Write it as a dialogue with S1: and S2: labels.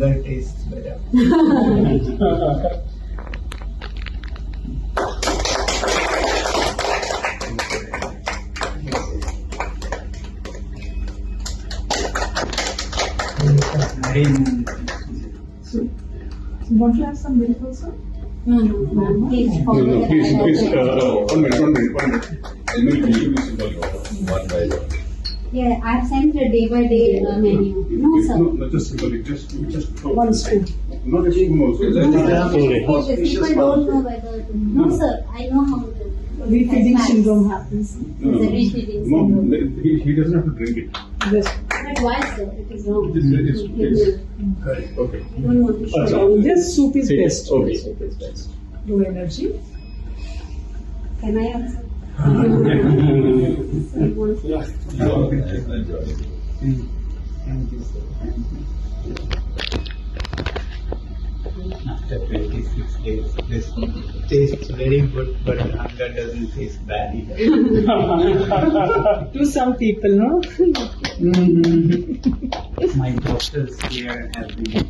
S1: hunger tastes better.
S2: Want to have some milk also?
S3: No. Please,
S4: One minute. I'll make you one by one.
S3: Yeah, I've sent the day by day menu. No, sir.
S4: No, just symbolic. Just
S2: One spoon.
S4: not a spoon also.
S3: People don't know whether to. No, sir. I know how to.
S2: Refeeding syndrome happens.
S4: No,
S3: Refeeding
S4: no,
S3: syndrome.
S4: he doesn't have to drink it.
S2: Yes.
S3: But why, sir? It is wrong.
S4: It's okay.
S3: You don't want to show.
S2: So this soup is
S4: Okay.
S2: best.
S4: Okay.
S2: Soup is best. Low energy.
S3: Can I answer?
S4: Yeah.
S1: Thank you, sir. After 26 days, this tastes very good, but hunger doesn't taste bad either.
S2: To some people, no?
S1: My doctors here have been very